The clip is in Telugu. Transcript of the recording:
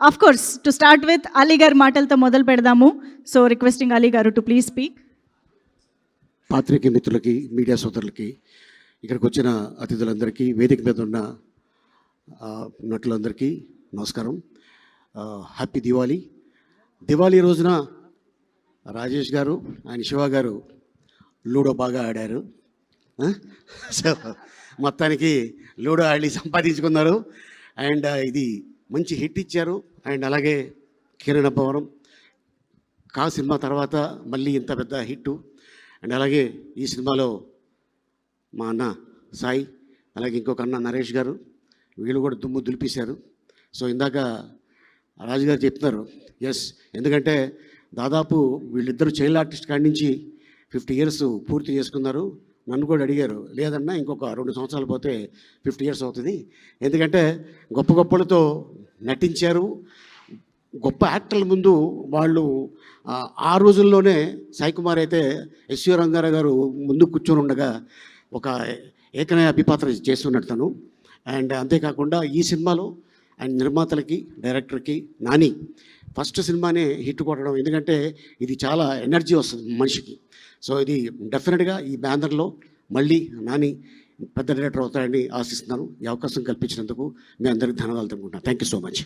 Of course to start with Ali గారి మాటలతో మొదలు పెడదాము. సో రిక్వెస్టింగ్ అలీ గారు టు ప్లీజ్ స్పీక్. పాత్రికేయ మిత్రులకి, మీడియా సోదరులకి, ఇక్కడికి వచ్చిన అతిథులందరికీ, వేదిక మీద ఉన్న నటులందరికీ నమస్కారం. హ్యాపీ దివాళీ. దివాళీ రోజున రాజేష్ గారు ఆయన శివ గారు లూడో బాగా ఆడారు. సో మొత్తానికి లూడో ఆడి సంపాదించుకున్నారు. అండ్ ఇది మంచి హిట్ ఇచ్చారు. అండ్ అలాగే కిరణ్ అబ్బవరం కా సినిమా తర్వాత మళ్ళీ ఇంత పెద్ద హిట్టు. అండ్ అలాగే ఈ సినిమాలో మా అన్న సాయి, అలాగే ఇంకొక అన్న నరేష్ గారు, వీళ్ళు కూడా దుమ్ము దులిపేశారు. సో ఇందాక రాజుగారు చెప్తున్నారు, ఎస్, ఎందుకంటే దాదాపు వీళ్ళిద్దరూ చైల్డ్ ఆర్టిస్ట్ కాడి నుంచి 50 years పూర్తి చేసుకున్నారు. నన్ను కూడా అడిగారు, లేదన్నా ఇంకొక 2 సంవత్సరాలు పోతే 50 years అవుతుంది, ఎందుకంటే గొప్ప గొప్పలతో నటించారు. గొప్ప యాక్టర్ల ముందు వాళ్ళు ఆ రోజుల్లోనే సాయి కుమార్ అయితే ఎస్వి రంగారావు గారు ముందు కూర్చొని ఉండగా ఒక ఏకనయ అభిపాత్ర చేస్తున్నాడు తను. అండ్ అంతేకాకుండా ఈ సినిమాలో అండ్ నిర్మాతలకి, డైరెక్టర్కి, నాని ఫస్ట్ సినిమానే హిట్ కొట్టడం, ఎందుకంటే ఇది చాలా ఎనర్జీ వస్తుంది మనిషికి. సో ఇది డెఫినెట్గా ఈ బ్యానర్లో మళ్ళీ నాని పెద్ద డైరెక్టర్ అవుతాడని ఆశిస్తున్నాను. ఈ అవకాశం కల్పించినందుకు మీ అందరికీ ధన్యవాదాలు తెలుపుకుంటున్నాను. Thank you so much.